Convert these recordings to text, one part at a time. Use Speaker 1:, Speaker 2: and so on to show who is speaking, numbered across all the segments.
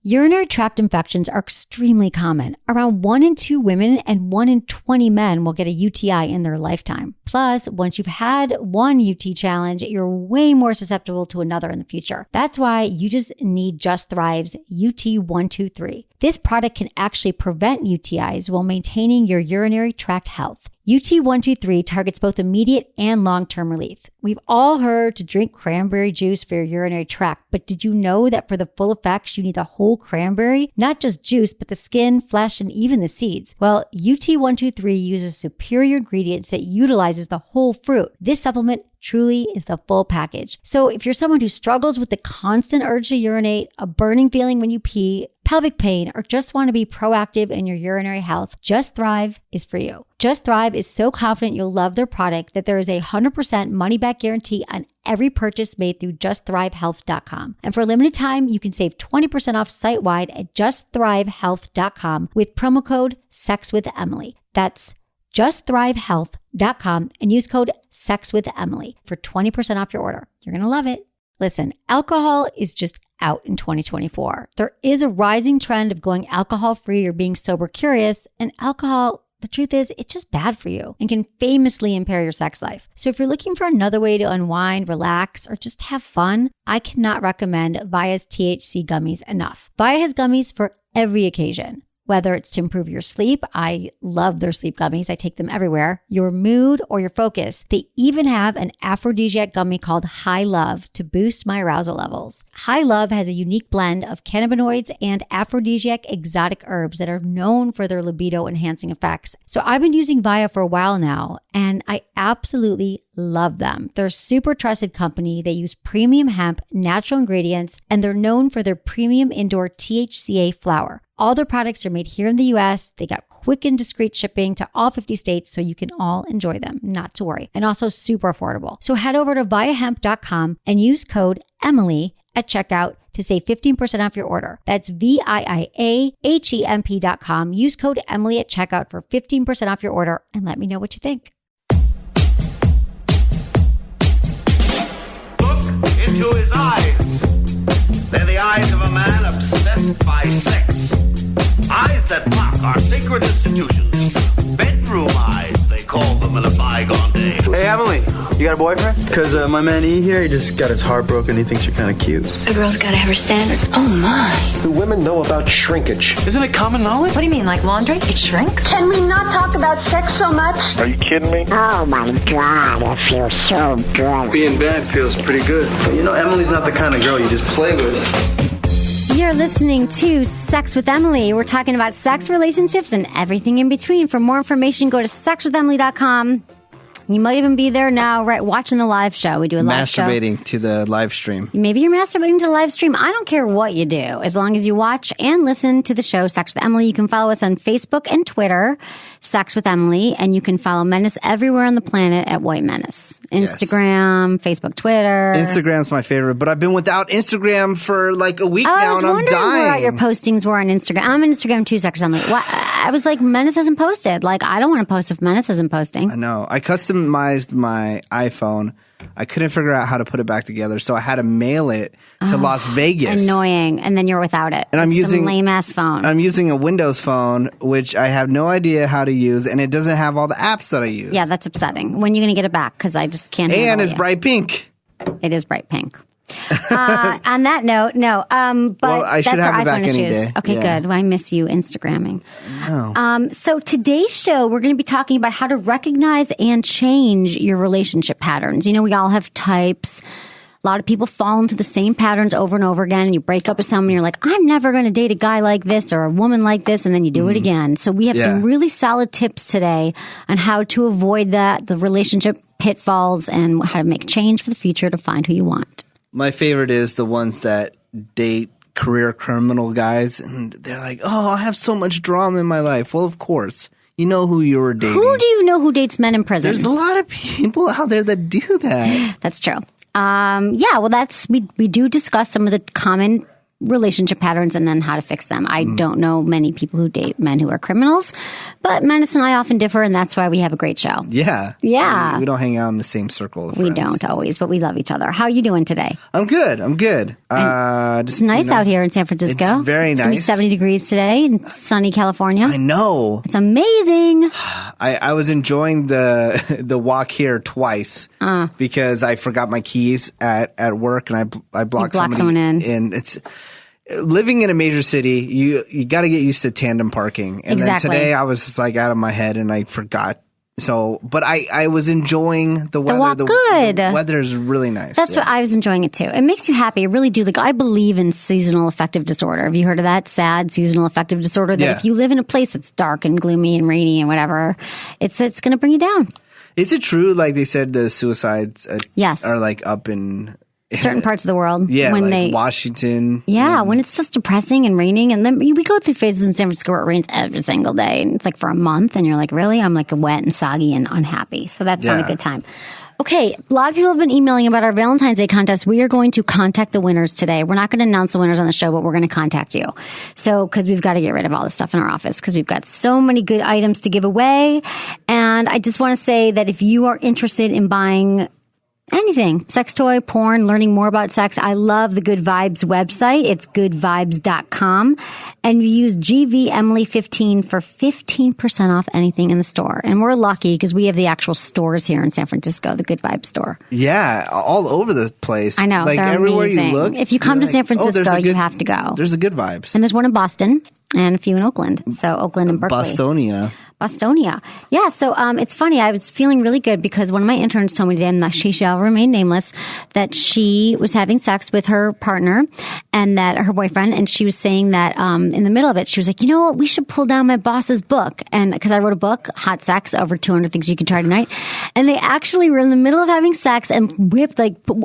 Speaker 1: Urinary tract infections are extremely common. Around 1 in 2 women and 1 in 20 men will get a UTI in their lifetime. Plus, once you've had one UT challenge, you're way more susceptible to another in the future. That's why you just need Just Thrive's UT123. This product can actually prevent UTIs while maintaining your urinary tract health. UT123 targets both immediate and long-term relief. We've all heard to drink cranberry juice for your urinary tract, but did you know that for the full effects, you need the whole cranberry? Not just juice, but the skin, flesh, and even the seeds. Well, UT123 uses superior ingredients that utilizes the whole fruit. This supplement truly is the full package. So if you're someone who struggles with the constant urge to urinate, a burning feeling when you pee, pelvic pain, or just want to be proactive in your urinary health, Just Thrive is for you. Just Thrive is so confident you'll love their product that there is a 100% money-back guarantee on every purchase made through justthrivehealth.com. And for a limited time, you can save 20% off site-wide at justthrivehealth.com with promo code SEXWithEmily. That's justthrivehealth.com and use code SEXWithEmily for 20% off your order. You're going to love it. Listen, alcohol is just out in 2024. There is a rising trend of going alcohol-free or being sober curious, and alcohol, the truth is, it's just bad for you and can famously impair your sex life. So if you're looking for another way to unwind, relax, or just have fun, I cannot recommend Via's THC gummies enough. Via has gummies for every occasion. Whether it's to improve your sleep, I love their sleep gummies. I take them everywhere. Your mood or your focus. They even have an aphrodisiac gummy called High Love to boost my arousal levels. High Love has a unique blend of cannabinoids and aphrodisiac exotic herbs that are known for their libido enhancing effects. So I've been using Via for a while now, and I absolutely love them. They're a super trusted company. They use premium hemp, natural ingredients, and they're known for their premium indoor THCA flower. All their products are made here in the US. They got quick and discreet shipping to all 50 states, so you can all enjoy them, not to worry. And also super affordable. So head over to viahemp.com and use code Emily at checkout to save 15% off your order. That's VIAHEMP.com. Use code Emily at checkout for 15% off your order and let me know what you think.
Speaker 2: Look into his eyes. They're the eyes of a man obsessed by sex. Eyes that mock our sacred institutions. Bedroom eyes, they call them in a bygone day.
Speaker 3: Hey, Emily, you got a boyfriend? Because my man E here, he just got his heart broken. He thinks you're kind of cute.
Speaker 4: A girl's got to have her standards. Oh, my.
Speaker 5: Do women know about shrinkage?
Speaker 3: Isn't it common knowledge?
Speaker 4: What do you mean, like laundry? It shrinks?
Speaker 6: Can we not talk about sex so much?
Speaker 5: Are you kidding me?
Speaker 7: Oh my God, it feels so good.
Speaker 3: Being bad feels pretty good. But you know, Emily's not the kind of girl you just play with.
Speaker 1: You're listening to Sex with Emily. We're talking about sex, relationships, and everything in between. For more information, go to sexwithemily.com. You might even be there now, right, watching the live show. We do a live show.
Speaker 8: Masturbating to the live stream.
Speaker 1: Maybe you're masturbating to the live stream. I don't care what you do, as long as you watch and listen to the show, Sex with Emily. You can follow us on Facebook and Twitter, Sex with Emily, and you can follow Menace everywhere on the planet at White Menace. Instagram, Facebook, Twitter.
Speaker 8: Instagram's my favorite, but I've been without Instagram for like a week now, and I'm dying. I was wondering where your postings were on Instagram. I'm on Instagram too, Sex with Emily. I was like, Menace hasn't posted. Like, I don't want to post if Menace isn't posting. I know. I customized my iPhone. I couldn't figure out how to put it back together, so I had to mail it to Las Vegas.
Speaker 1: Annoying. And then you're without it.
Speaker 8: And I'm using
Speaker 1: some lame-ass phone.
Speaker 8: I'm using a Windows phone, which I have no idea how to use, and it doesn't have all the apps that I use.
Speaker 1: Yeah, that's upsetting. When are you going to get it back? Because I just can't handle it.
Speaker 8: And it's bright pink.
Speaker 1: It is bright pink. On that note, no. But
Speaker 8: well, I should
Speaker 1: that's
Speaker 8: have
Speaker 1: our
Speaker 8: it back
Speaker 1: iPhone
Speaker 8: any
Speaker 1: issues.
Speaker 8: day.
Speaker 1: Okay,
Speaker 8: Yeah.
Speaker 1: good. Well, I miss you Instagramming.
Speaker 8: No.
Speaker 1: So today's show, we're going to be talking about how to recognize and change your relationship patterns. You know, we all have types. A lot of people fall into the same patterns over and over again. And you break up with someone, and you're like, I'm never going to date a guy like this or a woman like this. And then you do it again. So we have some really solid tips today on how to avoid that, the relationship pitfalls, and how to make change for the future to find who you want.
Speaker 8: My favorite is the ones that date career criminal guys, and they're like, oh, I have so much drama in my life. Well, of course. You know who you were dating.
Speaker 1: Who do you know who dates men in prison?
Speaker 8: There's a lot of people out there that do that.
Speaker 1: That's true. Yeah, well, we do discuss some of the common
Speaker 8: relationship patterns and then how to fix them. I don't know many people who date men who are criminals, but Menace and I often differ, and that's why we have a great show.
Speaker 9: Yeah.
Speaker 8: Yeah.
Speaker 9: We don't hang out in the same circle of friends.
Speaker 8: We don't always, but we love each other. How are you doing today?
Speaker 9: I'm good.
Speaker 8: It's nice out here in San Francisco.
Speaker 9: It's very
Speaker 8: It's
Speaker 9: nice.
Speaker 8: going to be 70 degrees today in sunny California.
Speaker 9: I know.
Speaker 8: It's amazing.
Speaker 9: I was enjoying the walk here twice because I forgot my keys at work, and I blocked
Speaker 8: someone in.
Speaker 9: And it's living in a major city. You got to get used to tandem parking. And
Speaker 8: Exactly.
Speaker 9: then today I was just like out of my head and I forgot. So, but I was enjoying the weather.
Speaker 8: walk, good.
Speaker 9: The weather's really nice.
Speaker 8: That's what I was enjoying it too. It makes you happy. I really do. Like, I believe in seasonal affective disorder. Have you heard of that? SAD, seasonal affective disorder. That if you live in a place that's dark and gloomy and rainy and whatever, it's going to bring you down.
Speaker 9: Is it true? Like they said, the suicides
Speaker 8: Yes.
Speaker 9: are like up in
Speaker 8: Certain parts of the world.
Speaker 9: yeah,
Speaker 8: when
Speaker 9: like Washington.
Speaker 8: Yeah, when it's just depressing and raining. And then we go through phases in San Francisco where it rains every single day. And it's like for a month. And you're like, really? I'm like wet and soggy and unhappy. So that's not a good time. Okay, a lot of people have been emailing about our Valentine's Day contest. We are going to contact the winners today. We're not going to announce the winners on the show, but we're going to contact you. So, because we've got to get rid of all the stuff in our office because we've got so many good items to give away. And I just want to say that if you are interested in buying anything, sex toy, porn, learning more about sex, I love the Good Vibes website. It's goodvibes.com. And you use GVEmily15 for 15% off anything in the store. And we're lucky because we have the actual stores here in San Francisco, the Good Vibes store.
Speaker 9: Yeah, all over the place.
Speaker 8: I know.
Speaker 9: Like
Speaker 8: they're
Speaker 9: everywhere
Speaker 8: amazing.
Speaker 9: you look.
Speaker 8: If you come to San Francisco, you have to go.
Speaker 9: There's a Good Vibes.
Speaker 8: And there's one in Boston and a few in Oakland. So Oakland and Berkeley. Bostonia. Yeah, so it's funny. I was feeling really good because one of my interns told me today, and she shall remain nameless, that she was having sex with her partner and that her boyfriend, and she was saying that in the middle of it, she was like, you know what, we should pull down my boss's book. And because I wrote a book, Hot Sex, Over 200 Things You Can Try Tonight. And they actually were in the middle of having sex and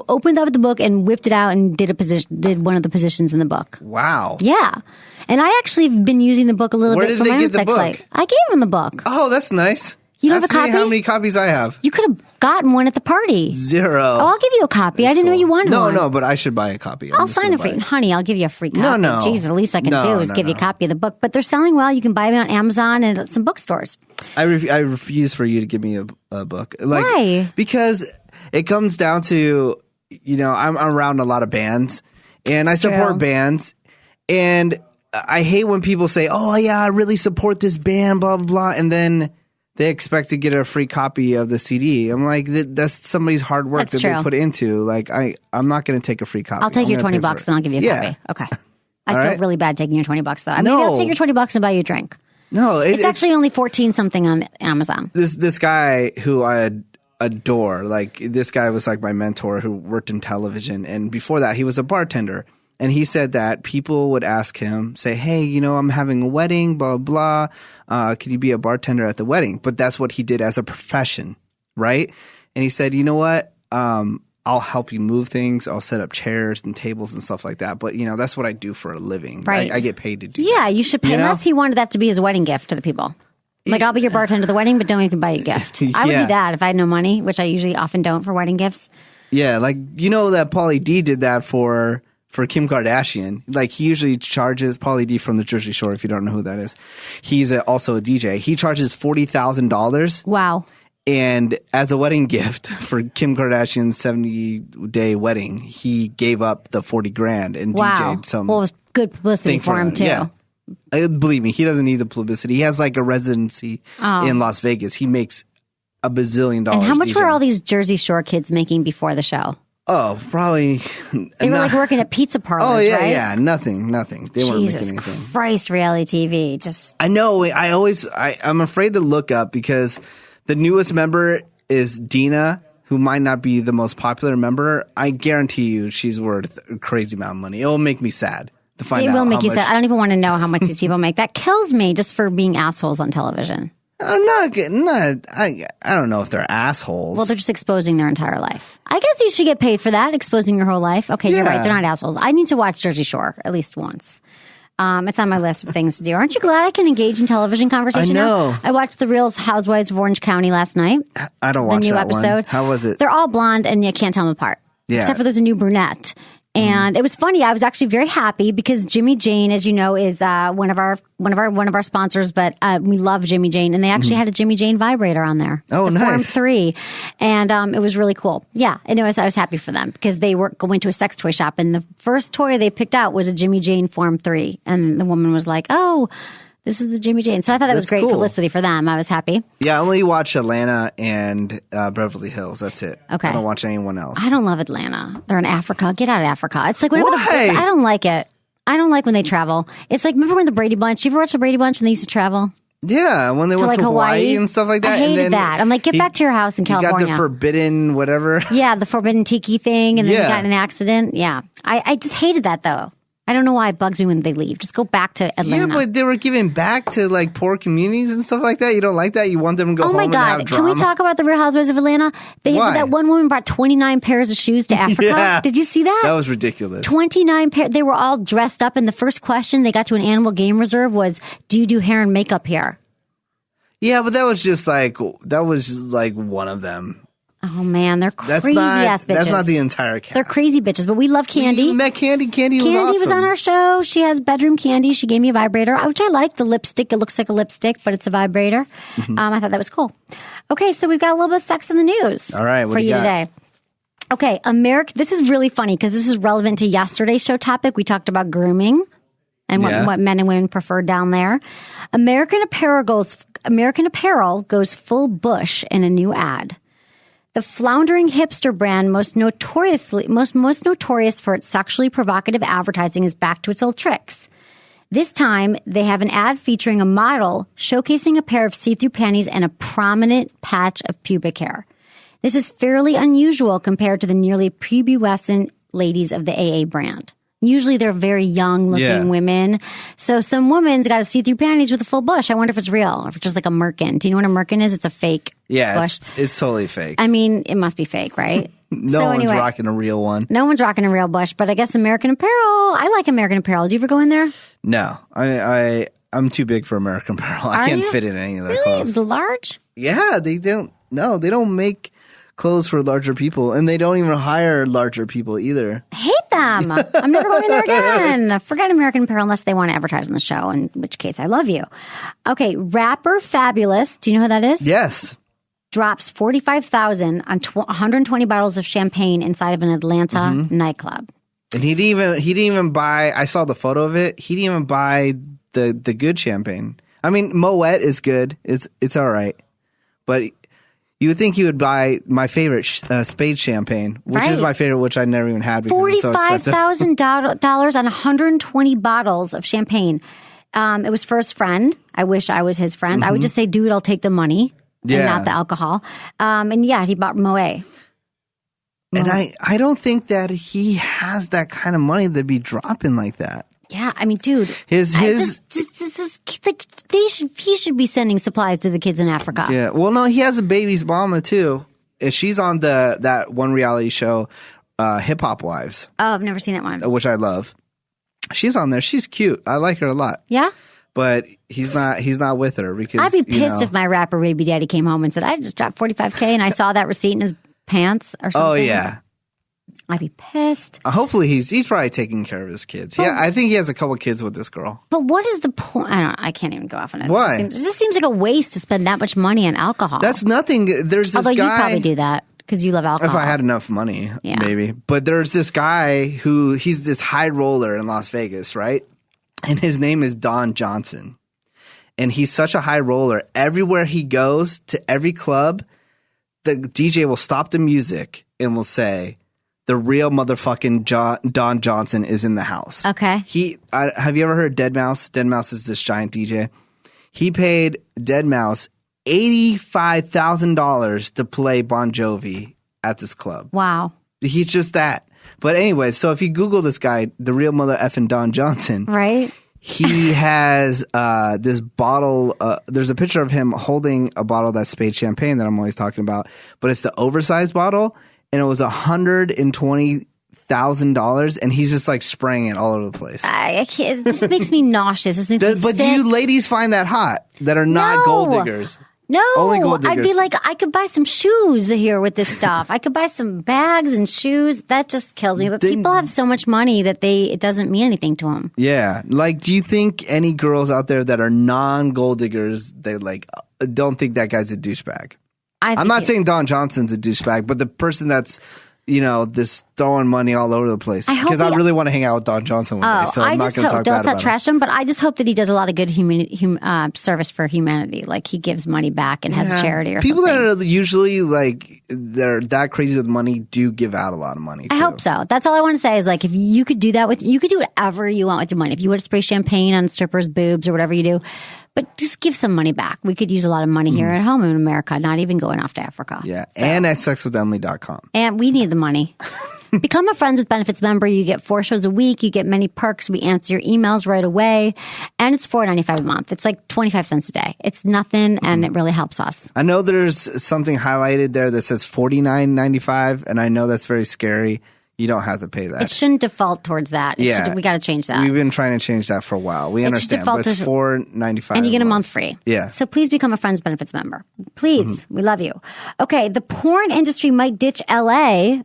Speaker 8: opened up the book and whipped it out and did one of the positions in the book.
Speaker 9: Wow.
Speaker 8: Yeah. And I actually have been using the book a little bit for my own sex life. I gave him the book.
Speaker 9: Oh, that's nice.
Speaker 8: You don't have a copy?
Speaker 9: How many copies I have?
Speaker 8: You could have gotten one at the party.
Speaker 9: 0.
Speaker 8: Oh, I'll give you a copy. I didn't know you wanted one.
Speaker 9: No, but I should buy a copy.
Speaker 8: I'll sign it for you. Honey, I'll give you a free copy.
Speaker 9: No.
Speaker 8: Jeez, the least I can do is give you a copy of the book. But they're selling well. You can buy them on Amazon and at some bookstores.
Speaker 9: I refuse for you to give me a book.
Speaker 8: Why?
Speaker 9: Because it comes down to, I'm around a lot of bands and I support bands, and I hate when people say, oh, yeah, I really support this band, blah, blah, blah. And then they expect to get a free copy of the CD. I'm like, that's somebody's hard work that they put into. Like, I'm not going to take a free copy.
Speaker 8: I'll take your $20 and I'll give you a copy. Okay. I feel really bad taking your $20 though. Maybe I'll take your $20 and buy you a drink.
Speaker 9: No,
Speaker 8: it's actually only 14 something on Amazon.
Speaker 9: This guy who I adore, like this guy was like my mentor who worked in television. And before that, he was a bartender. And he said that people would ask him, say, hey, I'm having a wedding, blah, blah. Could you be a bartender at the wedding? But that's what he did as a profession, right? And he said, you know what? I'll help you move things. I'll set up chairs and tables and stuff like that. But, that's what I do for a living.
Speaker 8: Right.
Speaker 9: I get paid to do
Speaker 8: that. Yeah,
Speaker 9: that.
Speaker 8: You should pay. Unless he wanted that to be his wedding gift to the people. Like, I'll be your bartender at the wedding, but don't you can buy you a gift. I would do that if I had no money, which I usually often don't for wedding gifts.
Speaker 9: Yeah, like, that Pauly D did that for Kim Kardashian. Like, he usually charges, Pauly D from the Jersey Shore, if you don't know who that is. He's also a DJ. He charges $40,000.
Speaker 8: Wow.
Speaker 9: And as a wedding gift for Kim Kardashian's 70-day wedding, he gave up the $40,000 and DJ'd some.
Speaker 8: Well, it was good publicity for him, too.
Speaker 9: Yeah. Believe me, he doesn't need the publicity. He has like a residency in Las Vegas. He makes $1 bazillion. And
Speaker 8: how much were all these Jersey Shore kids making before the show?
Speaker 9: Oh, probably.
Speaker 8: They were like working at pizza parlors, right?
Speaker 9: Yeah, nothing. They weren't making anything.
Speaker 8: Jesus Christ, reality TV. Just.
Speaker 9: I know. I'm afraid to look up because the newest member is Dina, who might not be the most popular member. I guarantee you she's worth a crazy amount of money. It will make me sad to find out.
Speaker 8: It will make you sad. I don't even want to know how much these people make. That kills me just for being assholes on television.
Speaker 9: I don't know if they're assholes.
Speaker 8: Well, they're just exposing their entire life. I guess you should get paid for that, exposing your whole life. Okay, You're right. They're not assholes. I need to watch Jersey Shore at least once. It's on my list of things to do. Aren't you glad I can engage in television conversation
Speaker 9: now?
Speaker 8: I watched The Real Housewives of Orange County last night.
Speaker 9: I don't watch
Speaker 8: the new
Speaker 9: that
Speaker 8: episode.
Speaker 9: One. How was it?
Speaker 8: They're all blonde and you can't tell them apart.
Speaker 9: Yeah.
Speaker 8: Except for there's a new brunette. And it was funny. I was actually very happy because Jimmy Jane, as you know, is one of our sponsors. But we love Jimmy Jane, and they actually had a Jimmy Jane vibrator on there.
Speaker 9: Oh,
Speaker 8: the
Speaker 9: nice.
Speaker 8: Form 3, and it was really cool. Yeah, and I was happy for them because they were going to a sex toy shop, and the first toy they picked out was a Jimmy Jane Form 3, and the woman was like, "Oh, this is the Jimmy Jane." So I thought that was great publicity for them. I was happy.
Speaker 9: Yeah, I only watch Atlanta and Beverly Hills. That's it.
Speaker 8: Okay.
Speaker 9: I don't watch anyone else.
Speaker 8: I don't love Atlanta. They're in Africa. Get out of Africa. It's like whenever
Speaker 9: Why?
Speaker 8: I don't like it. I don't like when they travel. It's like, remember when the Brady Bunch? You ever watch the Brady Bunch when they used to travel?
Speaker 9: Yeah, when they went to Hawaii and stuff like that.
Speaker 8: I hated that. I'm like, get back to your house in California.
Speaker 9: He got the forbidden whatever.
Speaker 8: Yeah, the forbidden tiki thing, and then he got in an accident. Yeah. I just hated that, though. I don't know why it bugs me when they leave. Just go back to Atlanta.
Speaker 9: Yeah, but they were giving back to like poor communities and stuff like that. You don't like that? You want them to go home and have drama?
Speaker 8: Can we talk about the Real Housewives of Atlanta? That one woman brought 29 pairs of shoes to Africa.
Speaker 9: Yeah.
Speaker 8: Did you see that?
Speaker 9: That was ridiculous.
Speaker 8: 29 pairs. They were all dressed up, and the first question they got to an animal game reserve was, "Do you do hair and makeup here?"
Speaker 9: Yeah, but that was like one of them.
Speaker 8: Oh man, they're crazy ass bitches.
Speaker 9: That's not the entire cast.
Speaker 8: They're crazy bitches, but we love Candy.
Speaker 9: We met Candy. Candy was awesome.
Speaker 8: Candy was on our show. She has bedroom Candy. She gave me a vibrator, which I like. The lipstick. It looks like a lipstick, but it's a vibrator. I thought that was cool. Okay, so we've got a little bit of sex in the news.
Speaker 9: All right, what
Speaker 8: for
Speaker 9: do
Speaker 8: you
Speaker 9: got?
Speaker 8: today. Okay, this is really funny because this is relevant to yesterday's show topic. We talked about grooming and what men and women prefer down there. American Apparel goes full bush in a new ad. The floundering hipster brand most notorious for its sexually provocative advertising is back to its old tricks. This time, they have an ad featuring a model showcasing a pair of see-through panties and a prominent patch of pubic hair. This is fairly unusual compared to the nearly prepubescent ladies of the AA brand. Usually they're very young-looking women. So some woman's got a see-through panties with a full bush. I wonder if it's real or if it's just like a merkin. Do you know what a merkin is? It's a fake bush.
Speaker 9: It's totally fake.
Speaker 8: I mean, it must be fake, right?
Speaker 9: No one's rocking a real one.
Speaker 8: No one's rocking a real bush, but I guess American Apparel. I like American Apparel. Do you ever go in there?
Speaker 9: No. I'm too big for American Apparel. I can't fit in any of their clothes.
Speaker 8: The large?
Speaker 9: Yeah, they don't. No, they don't make clothes for larger people, and they don't even hire larger people either.
Speaker 8: Hate them. I'm never going in there again. Forget American Apparel unless they want to advertise on the show, in which case I love you. Okay, rapper Fabulous. Do you know who that is?
Speaker 9: Yes.
Speaker 8: Drops $45,000 on 120 bottles of champagne inside of an Atlanta nightclub.
Speaker 9: And he didn't even buy. I saw the photo of it. He didn't even buy the good champagne. I mean, Moet is good. It's all right, but you would think he would buy my favorite Spade champagne, which is my favorite, which I never even had because it's so expensive.
Speaker 8: $45,000 on 120 bottles of champagne. It was for his friend. I wish I was his friend. I would just say, dude, I'll take the money and not the alcohol. And he bought Moet.
Speaker 9: And I don't think that he has that kind of money to be dropping like that.
Speaker 8: Yeah, I mean, dude,
Speaker 9: this is
Speaker 8: like he should be sending supplies to the kids in Africa.
Speaker 9: Yeah, well, no, he has a baby's mama too. And she's on that one reality show, Hip Hop Wives.
Speaker 8: Oh, I've never seen that one,
Speaker 9: which I love. She's on there. She's cute. I like her a lot.
Speaker 8: Yeah,
Speaker 9: but he's not with her because
Speaker 8: I'd be pissed if my rapper baby daddy came home and said, "I just dropped $45,000 and I saw that receipt in his pants or something."
Speaker 9: Oh yeah.
Speaker 8: I'd be pissed.
Speaker 9: Hopefully he's probably taking care of his kids. Yeah, I think he has a couple kids with this girl.
Speaker 8: But what is the point? I can't even go off on it.
Speaker 9: Why?
Speaker 8: It just seems like a waste to spend that much money on alcohol.
Speaker 9: That's nothing. There's this
Speaker 8: Although
Speaker 9: guy.
Speaker 8: you probably do that because you love alcohol.
Speaker 9: If I had enough money, maybe. But there's this guy he's this high roller in Las Vegas, right? And his name is Don Johnson. And he's such a high roller. Everywhere he goes, to every club, the DJ will stop the music and will say, "The real motherfucking Don Johnson is in the house."
Speaker 8: Okay.
Speaker 9: Have you ever heard Deadmau5? Deadmau5 is this giant DJ. He paid Deadmau5 $85,000 to play Bon Jovi at this club.
Speaker 8: Wow.
Speaker 9: He's just that. But anyway, so if you Google this guy, the real mother effing Don Johnson,
Speaker 8: right?
Speaker 9: He has this bottle. There's a picture of him holding a bottle of that Spade champagne that I'm always talking about, but it's the oversized bottle. And it was $120,000, and he's just like spraying it all over the place.
Speaker 8: I can't. This makes me nauseous. This makes me
Speaker 9: but
Speaker 8: sick.
Speaker 9: do you ladies find that hot that are not gold diggers?
Speaker 8: No,
Speaker 9: Only gold diggers.
Speaker 8: I'd be like, I could buy some shoes here with this stuff. I could buy some bags and shoes. That just kills me. But people have so much money that it doesn't mean anything to them.
Speaker 9: Yeah. Like, do you think any girls out there that are non-gold diggers, they like don't think that guy's a douchebag? I'm not saying Don Johnson's a douchebag, but the person that's this throwing money all over the place. Because I really want to hang out with Don Johnson one day, so I'm not going to talk bad about him.
Speaker 8: Trash him, but I just hope that he does a lot of good service for humanity. Like he gives money back and has charity or
Speaker 9: People
Speaker 8: something.
Speaker 9: that are usually like, they're that crazy with money do give out a lot of money, too.
Speaker 8: I hope so. That's all I want to say is like, if you could do that you could do whatever you want with your money. If you want to spray champagne on strippers' boobs or whatever you do, but just give some money back. We could use a lot of money here at home in America, not even going off to Africa.
Speaker 9: Yeah, and at sexwithemily.com.
Speaker 8: And we need the money. Become a Friends with Benefits member. You get 4 shows a week. You get many perks. We answer your emails right away. And it's $4.95 a month. It's like 25 cents a day. It's nothing, and it really helps us.
Speaker 9: I know there's something highlighted there that says $49.95, and I know that's very scary. You don't have to pay that.
Speaker 8: It shouldn't default towards that. We got to change that.
Speaker 9: We've been trying to change that for a while. We understand, but it's $4.95.
Speaker 8: And you get a month free.
Speaker 9: Yeah.
Speaker 8: So please become a Friends Benefits member. Please. We love you. Okay. The porn industry might ditch LA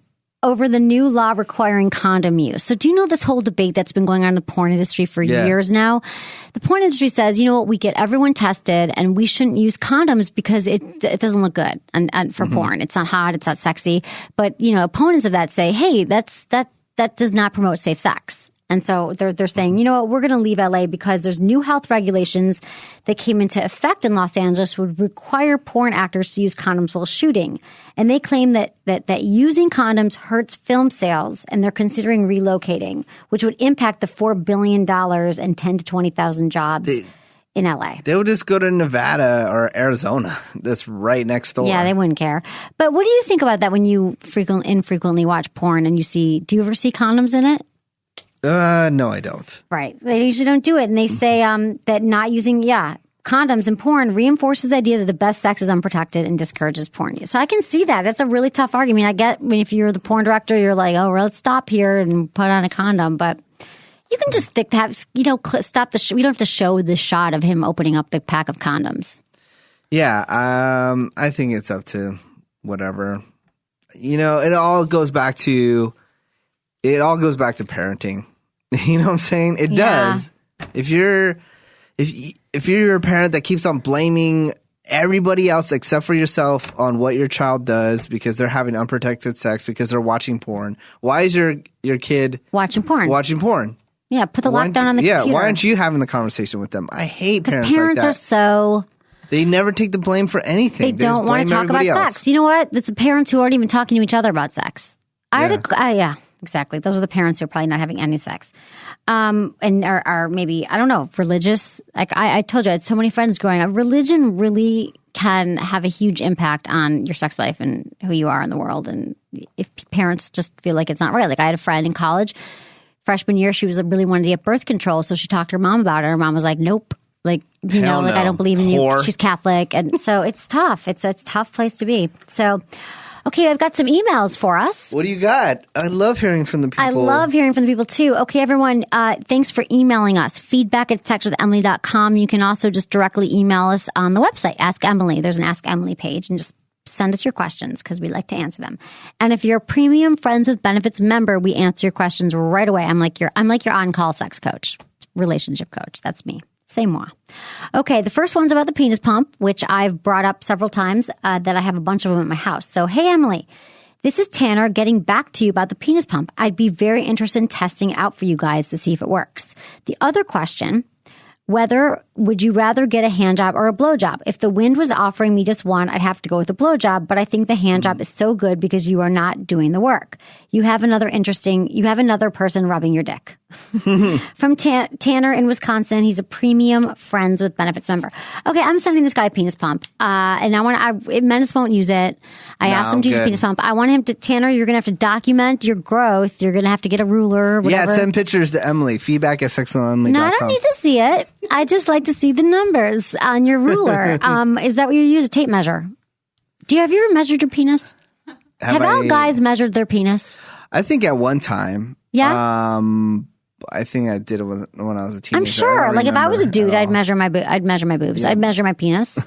Speaker 8: over the new law requiring condom use. So do you know this whole debate that's been going on in the porn industry for years now? The porn industry says, you know what, we get everyone tested and we shouldn't use condoms because it doesn't look good and for porn. It's not hot, it's not sexy. But, opponents of that say, hey, that does not promote safe sex. And so they're saying, you know what, we're going to leave LA because there's new health regulations that came into effect in Los Angeles would require porn actors to use condoms while shooting. And they claim that using condoms hurts film sales, and they're considering relocating, which would impact the $4 billion and 10 to 20,000 jobs in LA.
Speaker 9: They would just go to Nevada or Arizona. That's right next door.
Speaker 8: Yeah, they wouldn't care. But what do you think about that when you infrequently watch porn and do you ever see condoms in it?
Speaker 9: No, I don't.
Speaker 8: Right. They usually don't do it. And they say that not using, condoms in porn reinforces the idea that the best sex is unprotected and discourages porn use. So I can see that. That's a really tough argument. I get if you're the porn director, you're like, oh, well, let's stop here and put on a condom. But you can just stop the we don't have to show the shot of him opening up the pack of condoms.
Speaker 9: Yeah. I think it's up to whatever. It all goes back to parenting. You know what I'm saying? It does. If you're a parent that keeps on blaming everybody else except for yourself on what your child does because they're having unprotected sex because they're watching porn, why is your kid
Speaker 8: watching porn? Yeah, put the lockdown on the computer.
Speaker 9: Yeah, why aren't you having the conversation with them? I hate parents
Speaker 8: like that. Because parents are so...
Speaker 9: They never take the blame for anything.
Speaker 8: They don't want to talk about sex. You know what? It's the parents who aren't even talking to each other about sex. Yeah. Exactly. Those are the parents who are probably not having any sex. And are maybe, I don't know, religious. Like I told you, I had so many friends growing up. Religion really can have a huge impact on your sex life and who you are in the world. And if parents just feel like it's not right. Like I had a friend in college, freshman year, she was really wanted to get birth control. So she talked to her mom about it. Her mom was like, nope. Like,
Speaker 9: no.
Speaker 8: I don't believe in you. She's Catholic. And so it's tough. It's a tough place to be. So... Okay, I've got some emails for us.
Speaker 9: What do you got? I love hearing from the people.
Speaker 8: I love hearing from the people, too. Okay, everyone, thanks for emailing us. feedback@sexwithemily.com. You can also just directly email us on the website, Ask Emily. There's an Ask Emily page, and just send us your questions because we like to answer them. And if you're a premium Friends with Benefits member, we answer your questions right away. I'm like your on-call sex coach, relationship coach. That's me. C'est moi. Okay, the first one's about the penis pump, which I've brought up several times, that I have a bunch of them at my house. So, hey, Emily, this is Tanner getting back to you about the penis pump. I'd be very interested in testing it out for you guys to see if it works. The other question, would you rather get a hand job or a blow job? If the wind was offering me just one, I'd have to go with a blow job, but I think the hand job is so good because you are not doing the work. You have another person rubbing your dick. From Tanner in Wisconsin. He's a premium Friends with Benefits member. Okay, I'm sending this guy a penis pump. And men won't use it. I asked him to use a penis pump. I want him to, Tanner, you're going to have to document your growth. You're going to have to get a ruler, whatever.
Speaker 9: Yeah, send pictures to Emily. feedback@sexologist.com.
Speaker 8: No, I don't need to see it. I just like to see the numbers on your ruler. Is that what you use? A tape measure? Have you ever measured your penis? Have all guys measured their penis?
Speaker 9: I think at one time.
Speaker 8: Yeah.
Speaker 9: I think I did it when I was a teenager.
Speaker 8: I'm sure. Like if I was a dude, I'd measure my boobs.
Speaker 9: Yeah.
Speaker 8: I'd measure my penis.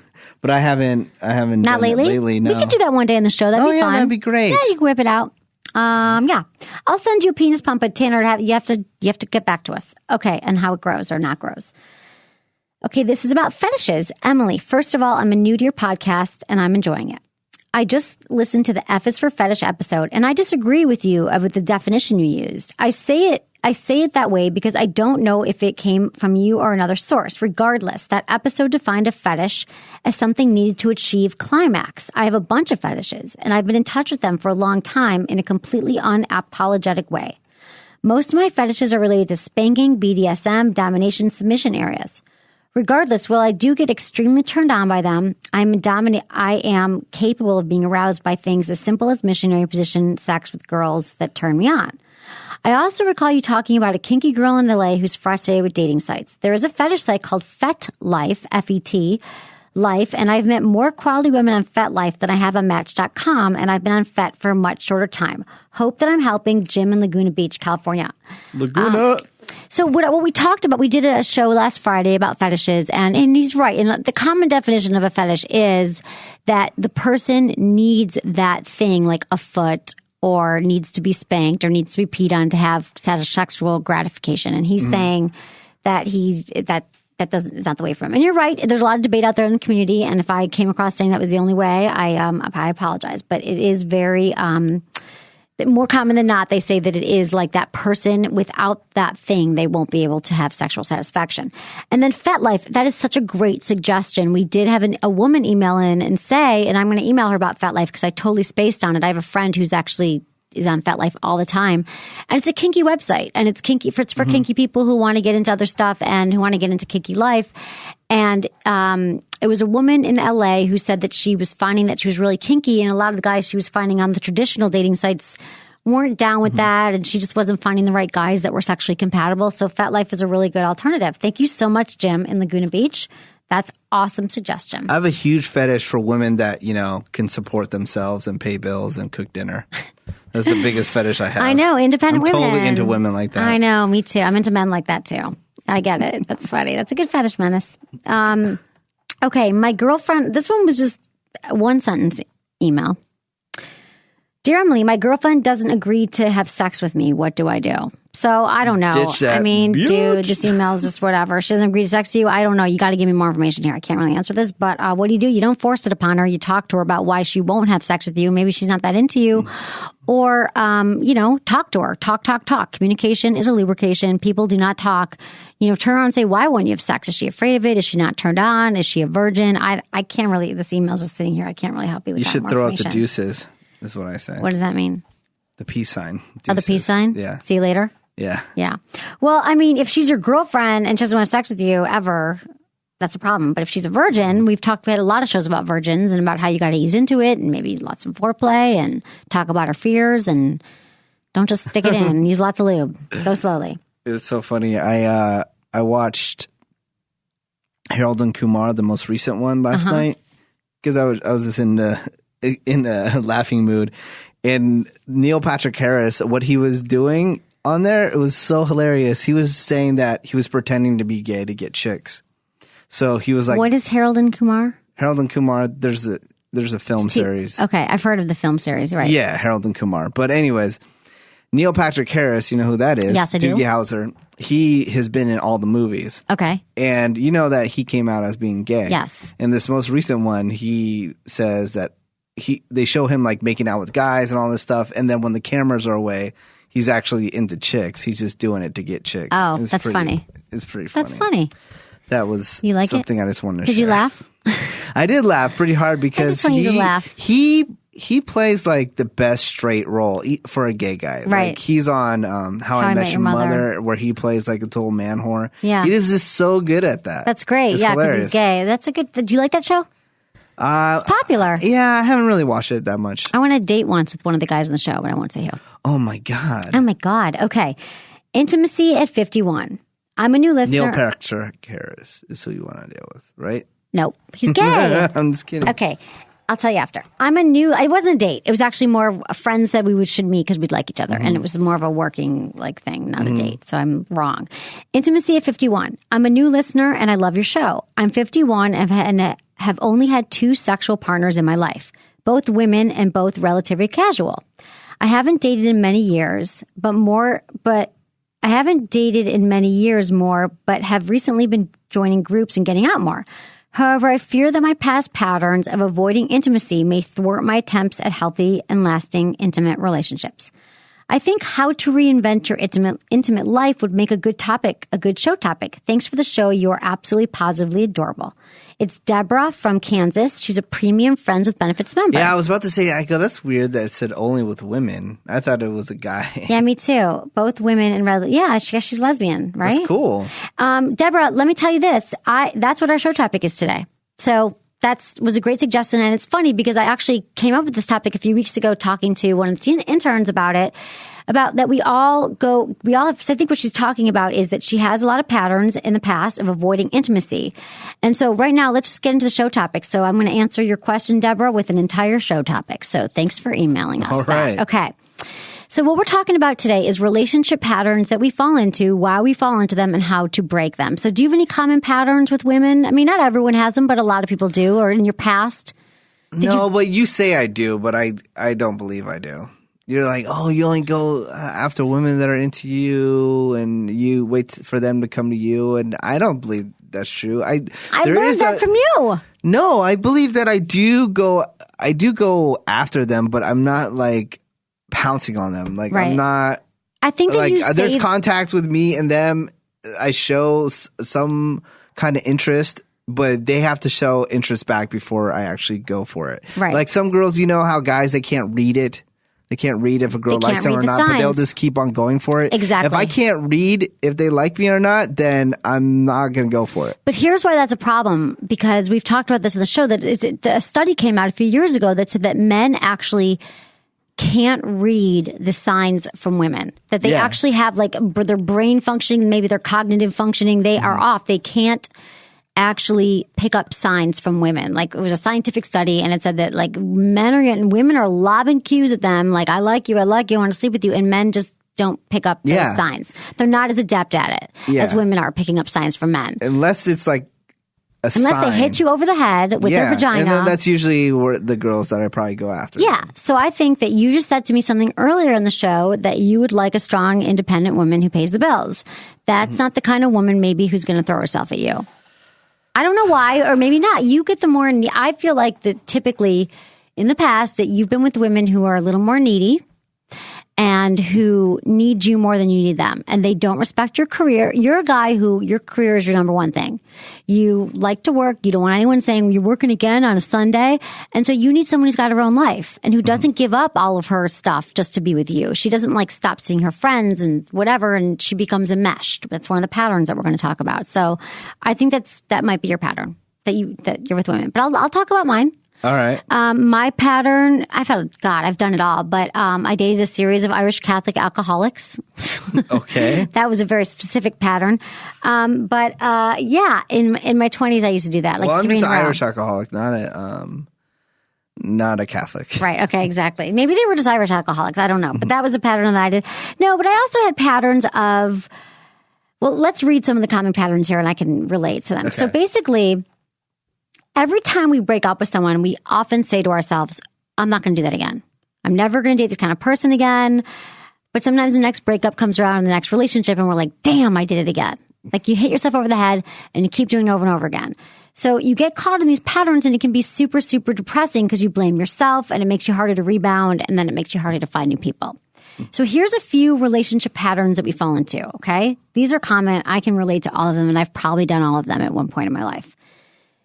Speaker 9: But I haven't
Speaker 1: Not
Speaker 9: done
Speaker 1: lately?
Speaker 9: It lately. No.
Speaker 1: We could do that one day in the show. That'd be fun.
Speaker 9: That'd be great.
Speaker 1: Yeah, you can whip it out. Yeah. I'll send you a penis pump, but Tanner, you have to get back to us. Okay, and how it grows or not grows. Okay, this is about fetishes. Emily, first of all, I'm new to your podcast and I'm enjoying it. I just listened to the F is for fetish episode and I disagree with you with the definition you used. I say it that way because I don't know if it came from you or another source. Regardless, that episode defined a fetish as something needed to achieve climax. I have a bunch of fetishes and I've been in touch with them for a long time in a completely unapologetic way. Most of my fetishes are related to spanking, BDSM, domination, submission areas. Regardless, while I do get extremely turned on by them, I am capable of being aroused by things as simple as missionary position sex with girls that turn me on. I also recall you talking about a kinky girl in LA who's frustrated with dating sites. There is a fetish site called FetLife, F-E-T, Life, and I've met more quality women on FetLife than I have on Match.com, and I've been on Fet for a much shorter time. Hope that I'm helping Jim in Laguna Beach, California.
Speaker 9: Laguna.
Speaker 1: So what we talked about, we did a show last Friday about fetishes, and he's right. And the common definition of a fetish is that the person needs that thing, like a foot, or needs to be spanked, or needs to be peed on to have sexual gratification. And he's saying that is not the way for him. And you're right. There's a lot of debate out there in the community. And if I came across saying that was the only way, I apologize. But it is very more common than not. They say that it is like that person without that thing, they won't be able to have sexual satisfaction. And then FetLife, that is such a great suggestion. We did have a woman email in and say, and I'm going to email her about FetLife because I totally spaced on it. I have a friend who's actually is on FetLife all the time. And it's a kinky website. And it's kinky for kinky people who want to get into other stuff and who want to get into kinky life. And it was a woman in LA who said that she was finding that she was really kinky. And a lot of the guys she was finding on the traditional dating sites weren't down with that. And she just wasn't finding the right guys that were sexually compatible. So FetLife is a really good alternative. Thank you so much, Jim, in Laguna Beach. That's awesome suggestion.
Speaker 9: I have a huge fetish for women that, can support themselves and pay bills and cook dinner. That's the biggest fetish I have.
Speaker 1: I know, independent women.
Speaker 9: I'm totally into women like that.
Speaker 1: I know, me too. I'm into men like that too. I get it. That's funny. That's a good fetish, Menace. Okay, my girlfriend, this one was just one sentence email. Dear Emily, my girlfriend doesn't agree to have sex with me. What do I do? So I don't know.
Speaker 9: Ditch that,
Speaker 1: I mean,
Speaker 9: bitch.
Speaker 1: dude, this email is just whatever. She doesn't agree to sex to you. I don't know. You got to give me more information here. I can't really answer this. But what do? You don't force it upon her. You talk to her about why she won't have sex with you. Maybe she's not that into you. Or, talk to her. Talk. Communication is a lubrication. People do not talk. Turn around and say, why won't you have sex? Is she afraid of it? Is she not turned on? Is she a virgin? I can't really, this email's just sitting here. I can't really help you with that.
Speaker 9: You should throw out the deuces, is what I say.
Speaker 1: What does that mean?
Speaker 9: The peace sign. Deuces.
Speaker 1: Oh, the peace sign?
Speaker 9: Yeah.
Speaker 1: See you later?
Speaker 9: Yeah.
Speaker 1: Yeah. Well, I mean, if she's your girlfriend and she doesn't want to have sex with you ever, that's a problem. But if she's a virgin, we had a lot of shows about virgins and about how you got to ease into it and maybe lots of foreplay and talk about her fears and don't just stick it in. Use lots of lube. Go slowly.
Speaker 9: It was so funny. I watched Harold and Kumar, the most recent one last night, because I was just in a laughing mood. And Neil Patrick Harris, what he was doing on there, it was so hilarious. He was saying that he was pretending to be gay to get chicks. So he was like,
Speaker 1: what is Harold and Kumar?
Speaker 9: Harold and Kumar, there's a film series.
Speaker 1: Okay, I've heard of the film series, right?
Speaker 9: Yeah, Harold and Kumar. But anyways, Neil Patrick Harris, you know who that is?
Speaker 1: Yes, I do.
Speaker 9: Doogie Howser. He has been in all the movies.
Speaker 1: Okay.
Speaker 9: And you know that he came out as being gay.
Speaker 1: Yes.
Speaker 9: In this most recent one, he says that they show him like making out with guys and all this stuff, and then when the cameras are away, he's actually into chicks. He's just doing it to get chicks.
Speaker 1: Oh, that's funny.
Speaker 9: It's pretty funny.
Speaker 1: That's funny.
Speaker 9: That was
Speaker 1: you like
Speaker 9: something
Speaker 1: it?
Speaker 9: I just wanted to share.
Speaker 1: Did you laugh?
Speaker 9: I did laugh pretty hard because he plays like the best straight role for a gay guy.
Speaker 1: Right.
Speaker 9: Like he's on How I Met Your Mother, where he plays like a total man whore.
Speaker 1: Yeah.
Speaker 9: He is just so good at that.
Speaker 1: That's great.
Speaker 9: It's
Speaker 1: yeah, because
Speaker 9: hilarious.
Speaker 1: he's gay. That's a good. Do you like that show? It's popular.
Speaker 9: Yeah, I haven't really watched it that much.
Speaker 1: I went on a date once with one of the guys on the show, but I won't say who.
Speaker 9: Oh my God.
Speaker 1: Oh my God. Okay. Intimacy at 51. I'm a new listener.
Speaker 9: Neil Patrick Harris is who you want to deal with, right?
Speaker 1: Nope. He's gay.
Speaker 9: I'm just kidding.
Speaker 1: Okay.
Speaker 8: I'll tell you after. It wasn't a date. It was actually more a friend said we should meet because we'd like each other. And it was more of a working thing, not a date. So I'm wrong. Intimacy at 51. I'm a new listener and I love your show. I'm 51 and have only had 2 sexual partners in my life, both women and both relatively casual. I haven't dated in many years, but have recently been joining groups and getting out more. However, I fear that my past patterns of avoiding intimacy may thwart my attempts at healthy and lasting intimate relationships. I think how to reinvent your intimate life would make a good show topic. Thanks for the show. You are absolutely positively adorable. It's Deborah from Kansas. She's a premium Friends with Benefits member.
Speaker 9: Yeah, I was about to say, that's weird that it said only with women. I thought it was a guy.
Speaker 8: Yeah, me too. Both women and I guess she's lesbian, right?
Speaker 9: That's cool.
Speaker 8: Deborah, let me tell you this. That's what our show topic is today. So that was a great suggestion. And it's funny because I actually came up with this topic a few weeks ago talking to one of the interns about it, about that I think what she's talking about is that she has a lot of patterns in the past of avoiding intimacy. And so right now, let's just get into the show topic. So I'm going to answer your question, Deborah, with an entire show topic. So thanks for emailing us.
Speaker 9: All right.
Speaker 8: Okay. So what we're talking about today is relationship patterns that we fall into, why we fall into them, and how to break them. So do you have any common patterns with women? I mean, not everyone has them, but a lot of people do, or in your past?
Speaker 9: But you say I do, but I don't believe I do. You're like, oh, you only go after women that are into you, and you wait for them to come to you, and I don't believe that's true. I
Speaker 8: learned that from you.
Speaker 9: No, I believe that I do go after them, but I'm not pouncing on them. Right. I'm not.
Speaker 8: I think that
Speaker 9: there's contact with me and them. I show some kind of interest, but they have to show interest back before I actually go for it.
Speaker 8: Right.
Speaker 9: Like some girls, you know how guys, they can't read it. They can't read if a girl likes them or not, but they'll just keep on going for it.
Speaker 8: Exactly.
Speaker 9: If I can't read if they like me or not, then I'm not going to go for it.
Speaker 8: But here's why that's a problem, because we've talked about this in the show, that a study came out a few years ago that said that men actually can't read the signs from women, that they actually have their brain functioning, maybe their cognitive functioning, they are off. They can't actually pick up signs from women. It was a scientific study, and it said that women are lobbing cues at them, I like you, I want to sleep with you, and men just don't pick up those signs. They're not as adept at it as women are picking up signs from men.
Speaker 9: Unless it's
Speaker 8: Unless they hit you over the head with their vagina.
Speaker 9: And then that's usually the girls that I probably go after.
Speaker 8: Yeah. So I think that you just said to me something earlier in the show that you would like a strong, independent woman who pays the bills. That's not the kind of woman maybe who's going to throw herself at you. I don't know why, or maybe not. You get the more, I feel like that typically in the past that you've been with women who are a little more needy and who need you more than you need them. And they don't respect your career. You're a guy who your career is your number one thing. You like to work. You don't want anyone saying you're working again on a Sunday. And so you need someone who's got her own life and who doesn't give up all of her stuff just to be with you. She doesn't stop seeing her friends and whatever, and she becomes enmeshed. That's one of the patterns that we're going to talk about. So I think that might be your pattern, that you're with women. But I'll talk about mine.
Speaker 9: All right.
Speaker 8: My pattern, I've done it all, but I dated a series of Irish Catholic alcoholics.
Speaker 9: Okay.
Speaker 8: That was a very specific pattern. In my 20s, I used to do that.
Speaker 9: I'm just an Irish alcoholic, not a Catholic.
Speaker 8: Right. Okay, exactly. Maybe they were just Irish alcoholics. I don't know. But that was a pattern that I did. No, but I also had patterns of, let's read some of the common patterns here and I can relate to them. Okay. So basically, every time we break up with someone, we often say to ourselves, I'm not going to do that again. I'm never going to date this kind of person again. But sometimes the next breakup comes around in the next relationship and we're like, damn, I did it again. You hit yourself over the head and you keep doing it over and over again. So you get caught in these patterns and it can be super, super depressing because you blame yourself and it makes you harder to rebound and then it makes you harder to find new people. So here's a few relationship patterns that we fall into, okay? These are common. I can relate to all of them and I've probably done all of them at one point in my life.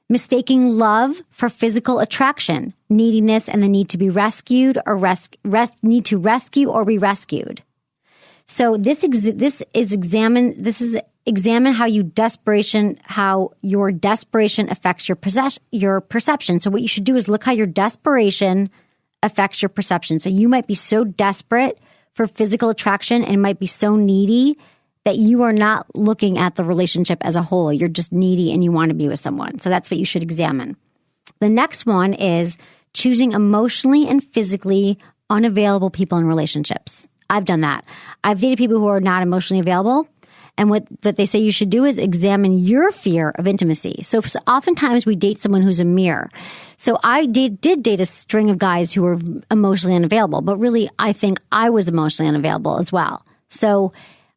Speaker 8: Mistaking love for physical attraction, neediness, and the need to be rescued or need to rescue or be rescued. So this is examine how your desperation affects your perception. So what you should do is look how your desperation affects your perception. So you might be so desperate for physical attraction and might be so needy that you are not looking at the relationship as a whole. You're just needy and you want to be with someone. So that's what you should examine. The next one is
Speaker 1: choosing emotionally and physically unavailable people in relationships. I've done that. I've dated people who are not emotionally available. And what they say you should do is examine your fear of intimacy. So oftentimes we date someone who's a mirror. So I did date a string of guys who were emotionally unavailable, but really I think I was emotionally unavailable as well. So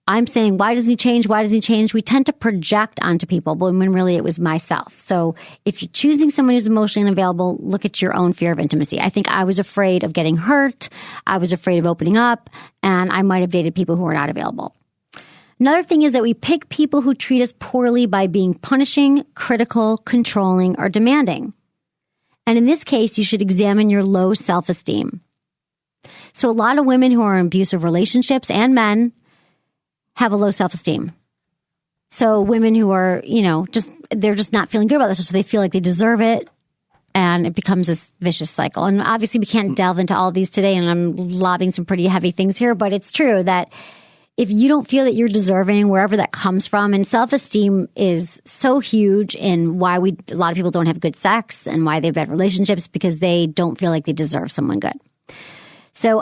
Speaker 1: I'm saying, why doesn't he change? Why doesn't he change? We tend to project onto people, but when really it was myself. So if you're choosing someone who's emotionally unavailable, look at your own fear of intimacy. I think I was afraid of getting hurt. I was afraid of opening up, and I might have dated people who were not available. Another thing is that we pick people who treat us poorly by being punishing, critical, controlling, or demanding. And in this case, you should examine your low self-esteem. So a lot of women who are in abusive relationships and men have a low self-esteem. So women who are, they're just not feeling good about this, so they feel like they deserve it, and it becomes this vicious cycle. And obviously we can't delve into all of these today, and I'm lobbing some pretty heavy things here, but it's true that if you don't feel that you're deserving, wherever that comes from, and self-esteem is so huge in why a lot of people don't have good sex and why they have bad relationships, because they don't feel like they deserve someone good. So,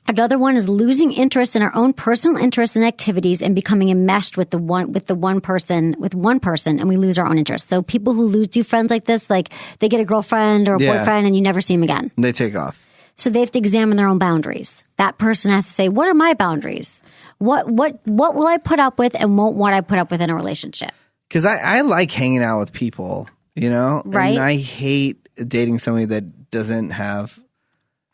Speaker 1: another one is losing interest in our own personal interests and activities and becoming enmeshed with one person, and we lose our own interest. So people who do friends like this, like they get a girlfriend or a boyfriend and you never see them again.
Speaker 9: They take off.
Speaker 1: So they have to examine their own boundaries. That person has to say, what are my boundaries? What will I put up with and won't what I put up with in a relationship?
Speaker 9: Because I like hanging out with people,
Speaker 1: Right.
Speaker 9: And I hate dating somebody that doesn't have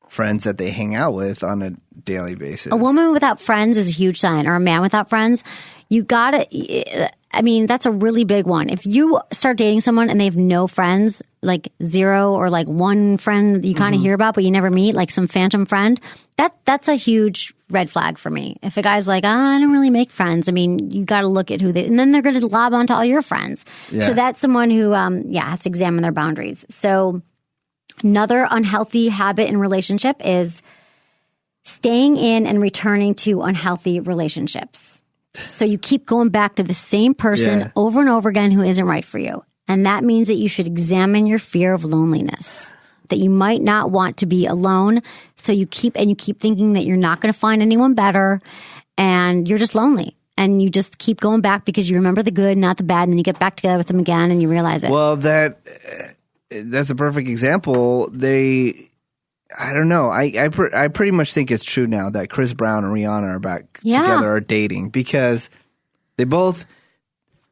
Speaker 9: friends that they hang out with on a daily basis.
Speaker 1: A woman without friends is a huge sign, or a man without friends. That's a really big one. If you start dating someone and they have no friends, like zero or like one friend that you kind of hear about but you never meet, like some phantom friend, that's a huge red flag for me. If a guy's like, I don't really make friends, you got to look at and then they're going to lob onto all your friends. Yeah. So that's someone who, has to examine their boundaries. So another unhealthy habit in relationship is staying in and returning to unhealthy relationships. So you keep going back to the same person over and over again who isn't right for you. And that means that you should examine your fear of loneliness, that you might not want to be alone. So you keep thinking that you're not going to find anyone better and you're just lonely. And you just keep going back because you remember the good, not the bad. And then you get back together with them again and you realize it.
Speaker 9: Well, that's a perfect example. I don't know. I pretty much think it's true now that Chris Brown and Rihanna are back together, are dating, because they both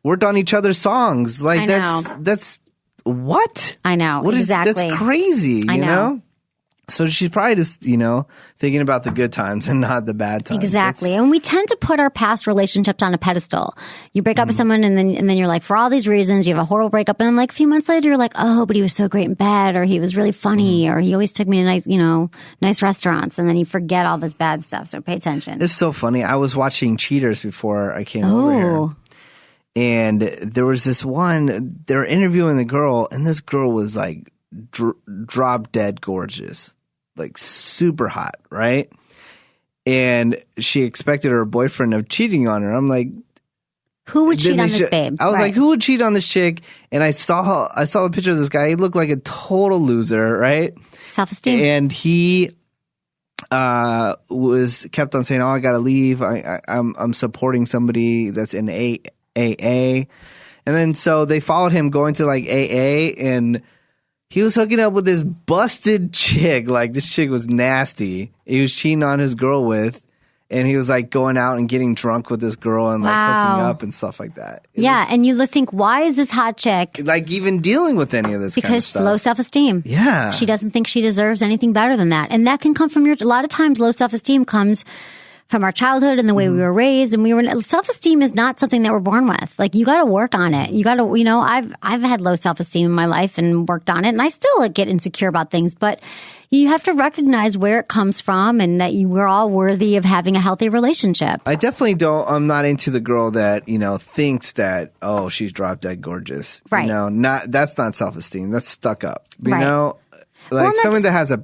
Speaker 9: worked on each other's songs. Like that's what?
Speaker 1: I know. Exactly.
Speaker 9: That's crazy.
Speaker 1: I know.
Speaker 9: So she's probably just, thinking about the good times and not the bad times.
Speaker 1: Exactly. And we tend to put our past relationships on a pedestal. You break up with someone and then you're like, for all these reasons, you have a horrible breakup. And then like a few months later, you're like, oh, but he was so great in bed, or he was really funny, or he always took me to nice restaurants. And then you forget all this bad stuff. So pay attention.
Speaker 9: It's so funny. I was watching Cheaters before I came over here. And there was this one, they were interviewing the girl, and this girl was like drop dead gorgeous. Like super hot, right? And she expected her boyfriend of cheating on her. I'm like,
Speaker 1: who would cheat on this babe?
Speaker 9: I was like, who would cheat on this chick? And I saw the picture of this guy. He looked like a total loser, right?
Speaker 1: Self-esteem.
Speaker 9: And he kept on saying, "Oh, I gotta leave. I'm supporting somebody that's in AA." And then so they followed him going to like AA, and he was hooking up with this busted chick. Like, this chick was nasty. He was cheating on his girl with, and he was like going out and getting drunk with this girl and like hooking up and stuff like that.
Speaker 1: And you think, why is this hot chick
Speaker 9: like even dealing with any of this kind of stuff?
Speaker 1: Because low self-esteem.
Speaker 9: Yeah.
Speaker 1: She doesn't think she deserves anything better than that. And that can come from a lot of times low self-esteem comes from our childhood and the way we were raised, and self-esteem is not something that we're born with. Like, you got to work on it. You got to, I've had low self-esteem in my life and worked on it, and I still get insecure about things, but you have to recognize where it comes from and that we're all worthy of having a healthy relationship.
Speaker 9: I definitely I'm not into the girl that, thinks that, oh, she's drop dead gorgeous.
Speaker 1: Right.
Speaker 9: That's not self-esteem. That's stuck up. You
Speaker 1: right.
Speaker 9: know? Like someone that has a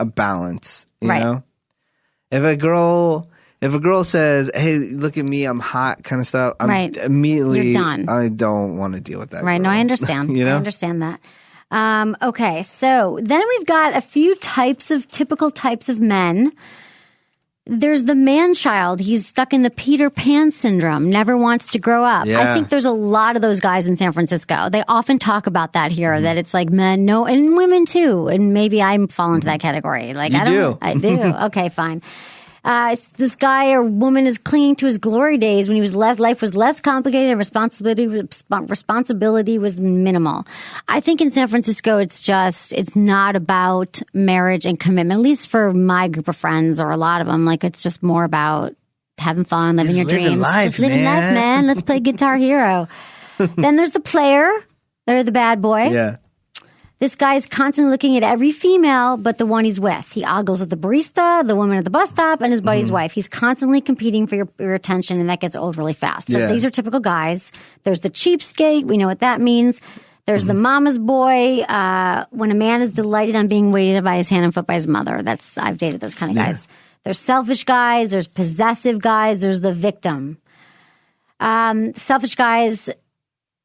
Speaker 9: balance, you know? If a girl says, "Hey, look at me, I'm hot," kind of stuff, I'm immediately,
Speaker 1: you're done.
Speaker 9: I don't want to deal with that.
Speaker 1: Right.
Speaker 9: Girl.
Speaker 1: No, I understand.
Speaker 9: I
Speaker 1: understand that.
Speaker 8: Okay, so then we've got a few typical types of men. There's the man-child. He's stuck in the Peter Pan syndrome, never wants to grow up.
Speaker 9: Yeah.
Speaker 8: I think there's a lot of those guys in San Francisco. They often talk about that here, that it's like men, no, and women too. And maybe I fall into that category. Like, I do. Okay, fine. This guy or woman is clinging to his glory days when life was less complicated and responsibility was minimal. I think in San Francisco, it's not about marriage and commitment, at least for my group of friends or a lot of them. Like, it's just more about having fun, living your dreams. Just living life, man. Let's play Guitar Hero. Then there's the player. They're the bad boy.
Speaker 9: Yeah.
Speaker 8: This guy is constantly looking at every female but the one he's with. He ogles at the barista, the woman at the bus stop, and his buddy's wife. He's constantly competing for your attention, and that gets old really fast. So these are typical guys. There's the cheapskate. We know what that means. There's the mama's boy. When a man is delighted on being waited by his hand and foot by his mother. I've dated those kind of guys. There's selfish guys. There's possessive guys. There's the victim. Selfish guys,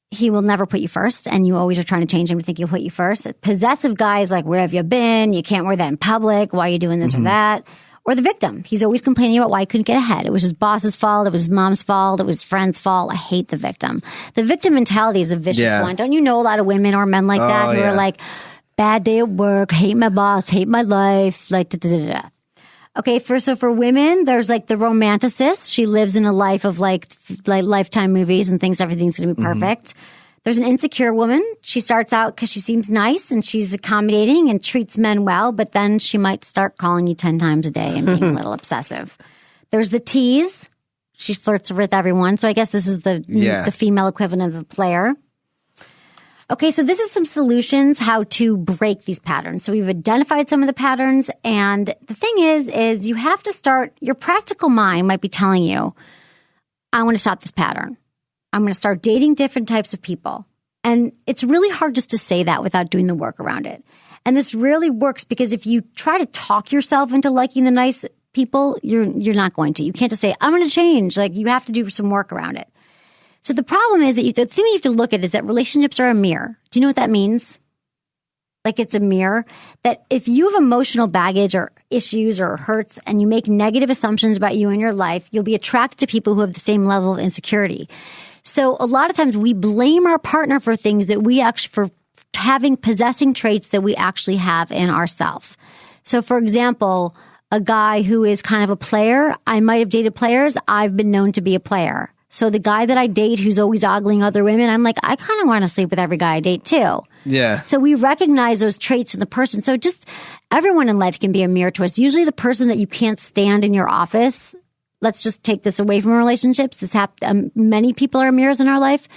Speaker 8: he will never put you first, and you always are trying to change him to think he'll put you first. Possessive guys, like, where have you been? You can't wear that in public. Why are you doing this or that? Or the victim. He's always complaining about why he couldn't get ahead. It was his boss's fault. It was his mom's fault. It was his friend's fault. I hate the victim. The victim mentality is a vicious one. Don't you know a lot of women or men like that who are like, bad day at work, hate my boss, hate my life, like, da-da-da-da. Okay, for women, there's like the romanticist. She lives in a life of like Lifetime movies and thinks everything's going to be perfect. There's an insecure woman. She starts out because she seems nice and she's accommodating and treats men well, but then she might start calling you 10 times a day and being a little obsessive. There's the tease. She flirts with everyone. So I guess this is the female equivalent of the player. Okay, so this is some solutions how to break these patterns. So we've identified some of the patterns, and the thing is you have to start, your practical mind might be telling you, I want to stop this pattern. I'm going to start dating different types of people. And it's really hard just to say that without doing the work around it. And this really works because if you try to talk yourself into liking the nice people, you're not going to. You can't just say, I'm going to change. Like, you have to do some work around it. So the problem is that the thing that you have to look at is that relationships are a mirror. Do you know what that means? Like, it's a mirror that if you have emotional baggage or issues or hurts and you make negative assumptions about you and your life, you'll be attracted to people who have the same level of insecurity. So a lot of times we blame our partner for things that we actually, for possessing traits that we actually have in ourselves. So for example, a guy who is kind of a player, I might have dated players. I've been known to be a player. So the guy that I date who's always ogling other women, I'm like, I kind of want to sleep with every guy I date too.
Speaker 9: Yeah.
Speaker 8: So we recognize those traits in the person. So just everyone in life can be a mirror to us. Usually the person that you can't stand in your office, let's just take this away from relationships. Many people are mirrors in our life.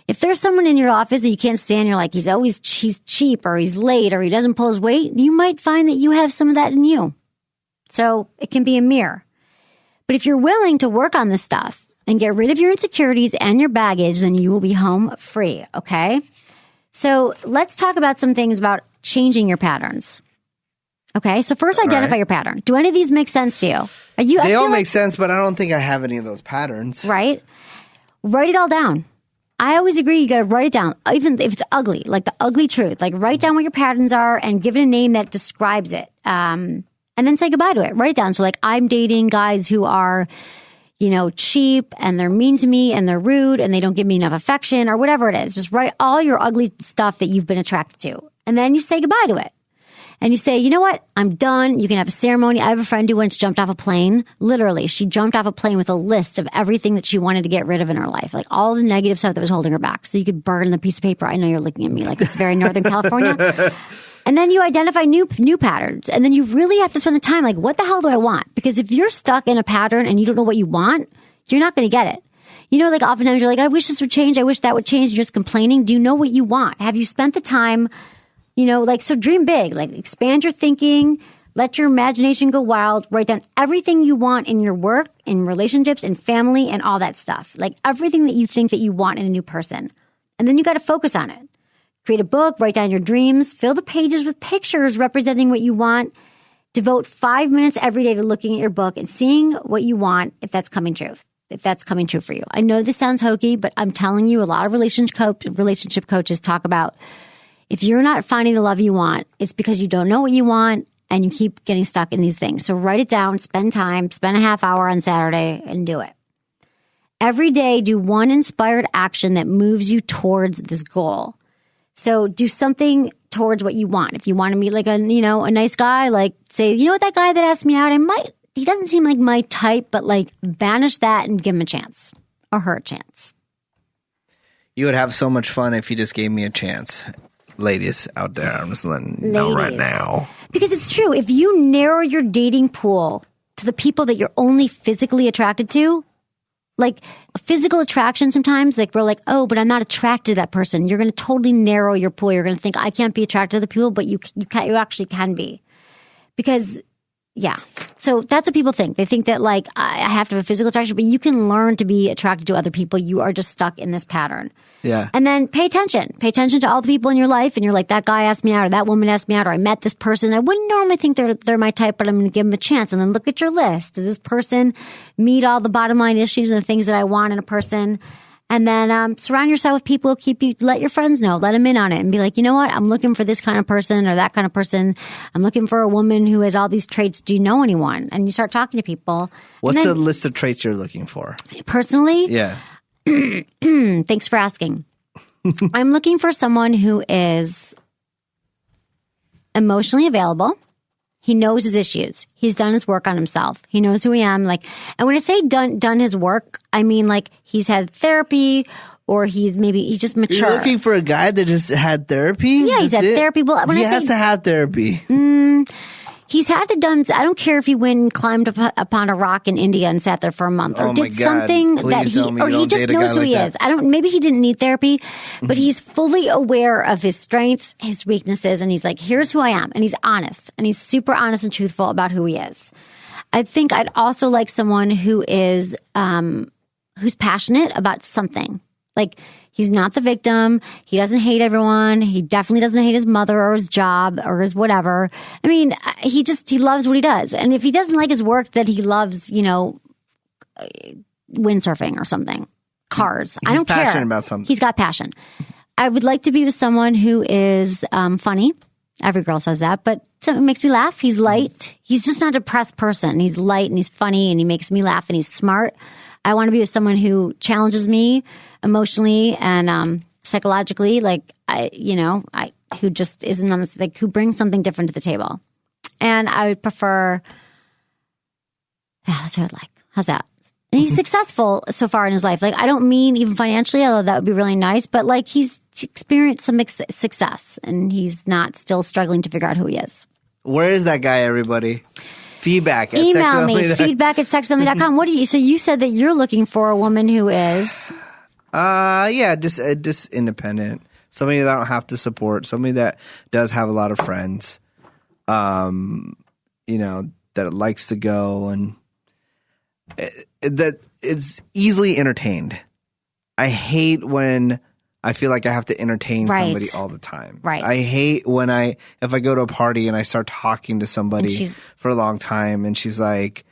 Speaker 8: If there's someone in your office that you can't stand, you're like, he's cheap or he's late or he doesn't pull his weight, you might find that you have some of that in you. So it can be a mirror. But if you're willing to work on this stuff, and get rid of your insecurities and your baggage, then you will be home free, okay? So let's talk about some things about changing your patterns. Okay, so first identify your pattern. Do any of these make sense to you?
Speaker 9: They all make sense, but I don't think I have any of those patterns.
Speaker 8: Right? Write it all down. I always agree you got to write it down, even if it's ugly, like the ugly truth. Like, write down what your patterns are and give it a name that describes it. And then say goodbye to it. Write it down. So like, I'm dating guys who are, cheap and they're mean to me and they're rude and they don't give me enough affection or whatever it is. Just write all your ugly stuff that you've been attracted to. And then you say goodbye to it. And you say, you know what? I'm done. You can have a ceremony. I have a friend who once jumped off a plane. Literally, she jumped off a plane with a list of everything that she wanted to get rid of in her life. Like all the negative stuff that was holding her back. So you could burn the piece of paper. I know you're looking at me like it's very Northern California. And then you identify new patterns. And then you really have to spend the time like, what the hell do I want? Because if you're stuck in a pattern and you don't know what you want, you're not going to get it. Like oftentimes you're like, I wish this would change. I wish that would change. You're just complaining. Do you know what you want? Have you spent the time, so dream big, like expand your thinking, let your imagination go wild, write down everything you want in your work, in relationships, in family, and all that stuff. Like everything that you think that you want in a new person. And then you got to focus on it. Create a book, write down your dreams, fill the pages with pictures representing what you want. Devote 5 minutes every day to looking at your book and seeing what you want, if that's coming true for you. I know this sounds hokey, but I'm telling you, a lot of relationship coaches talk about
Speaker 1: if you're not finding the love you want, it's because you don't know what you want and you keep getting stuck in these things. So write it down, spend time, spend a half hour on Saturday and do it. Every day, do one inspired action that moves you towards this goal. So do something towards what you want. If you want to meet like a nice guy, like say, you know what, that guy that asked me out, he doesn't seem like my type, but like banish that and give him a chance or her a chance.
Speaker 9: You would have so much fun if you just gave me a chance. Ladies out there, I'm just letting you know right now.
Speaker 1: Because it's true. If you narrow your dating pool to the people that you're only physically attracted to, like physical attraction sometimes, like we're like, oh, but I'm not attracted to that person. You're going to totally narrow your pool. You're going to think, I can't be attracted to the people, but you actually can be. Because, yeah. So that's what people think. They think that like I have to have a physical attraction, but you can learn to be attracted to other people. You are just stuck in this pattern.
Speaker 9: Yeah.
Speaker 1: And then pay attention. Pay attention to all the people in your life. And you're like, that guy asked me out or that woman asked me out or I met this person. I wouldn't normally think they're my type, but I'm going to give them a chance. And then look at your list. Does this person meet all the bottom line issues and the things that I want in a person? And then surround yourself with people who let your friends know, let them in on it and be like, you know what? I'm looking for this kind of person or that kind of person. I'm looking for a woman who has all these traits. Do you know anyone? And you start talking to people.
Speaker 9: What's the list of traits you're looking for?
Speaker 1: Personally?
Speaker 9: Yeah.
Speaker 1: Thanks for asking. I'm looking for someone who is emotionally available. He knows his issues. He's done his work on himself. He knows who I am. Like, and when I say done his work, I mean like he's had therapy or he's just mature.
Speaker 9: You're looking for a guy that just had therapy?
Speaker 1: Yeah, he's had therapy. Well, when
Speaker 9: he has to have therapy.
Speaker 1: He's had to done. I don't care if he went and climbed upon a rock in India and sat there for a month, or did something that he just knows who he is. Maybe he didn't need therapy, but he's fully aware of his strengths, his weaknesses, and he's like, here's who I am, and he's honest, and he's super honest and truthful about who he is. I think I'd also like someone who is who's passionate about something. Like, he's not the victim. He doesn't hate everyone. He definitely doesn't hate his mother or his job or his whatever. I mean, he loves what he does. And if he doesn't like his work, that he loves, windsurfing or something. Cars. I don't care.
Speaker 9: He's passionate about something.
Speaker 1: He's got passion. I would like to be with someone who is funny. Every girl says that, but it makes me laugh. He's light. He's just not a depressed person. He's light and he's funny and he makes me laugh and he's smart. I want to be with someone who challenges me emotionally and psychologically, who just isn't on this, like, who brings something different to the table. And I would prefer, that's what I'd like. How's that? And he's successful so far in his life. Like, I don't mean even financially, although that would be really nice, but like he's experienced some success and he's not still struggling to figure out who he is.
Speaker 9: Where is that guy, everybody? Feedback at
Speaker 1: Email me, feedback at sexologist.com. So you said that you're looking for a woman who is?
Speaker 9: Just independent. Somebody that I don't have to support. Somebody that does have a lot of friends. That likes to go and that it's easily entertained. I hate when I feel like I have to entertain somebody all the time.
Speaker 1: Right.
Speaker 9: I hate when if I go to a party and I start talking to somebody for a long time and she's like,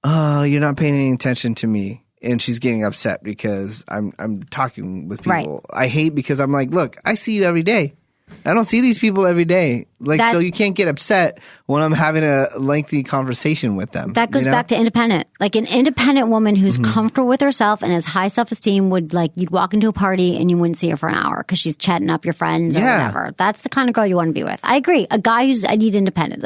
Speaker 9: oh, you're not paying any attention to me. And she's getting upset because I'm talking with people. Right. I hate because I'm like, look, I see you every day. I don't see these people every day. So you can't get upset when I'm having a lengthy conversation with them.
Speaker 1: That goes back to independent. Like an independent woman who's comfortable with herself and has high self-esteem would, like, you'd walk into a party and you wouldn't see her for an hour because she's chatting up your friends or whatever. That's the kind of girl you want to be with. I agree. A guy I need independent.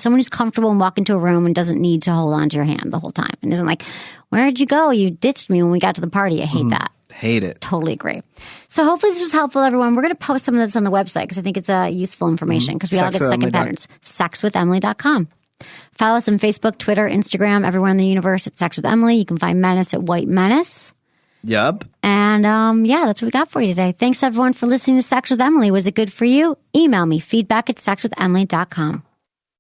Speaker 1: Someone who's comfortable and walk into a room and doesn't need to hold on to your hand the whole time and isn't like, where'd you go? You ditched me when we got to the party. I hate that.
Speaker 9: Hate it.
Speaker 1: Totally agree. So hopefully this was helpful, everyone. We're going to post some of this on the website because I think it's useful information because we all get stuck in patterns. Sexwithemily.com. Follow us on Facebook, Twitter, Instagram, everywhere in the universe at Sex with Emily. You can find Menace at White Menace.
Speaker 9: Yup.
Speaker 1: And that's what we got for you today. Thanks, everyone, for listening to Sex with Emily. Was it good for you? Email me, feedback at sexwithemily.com.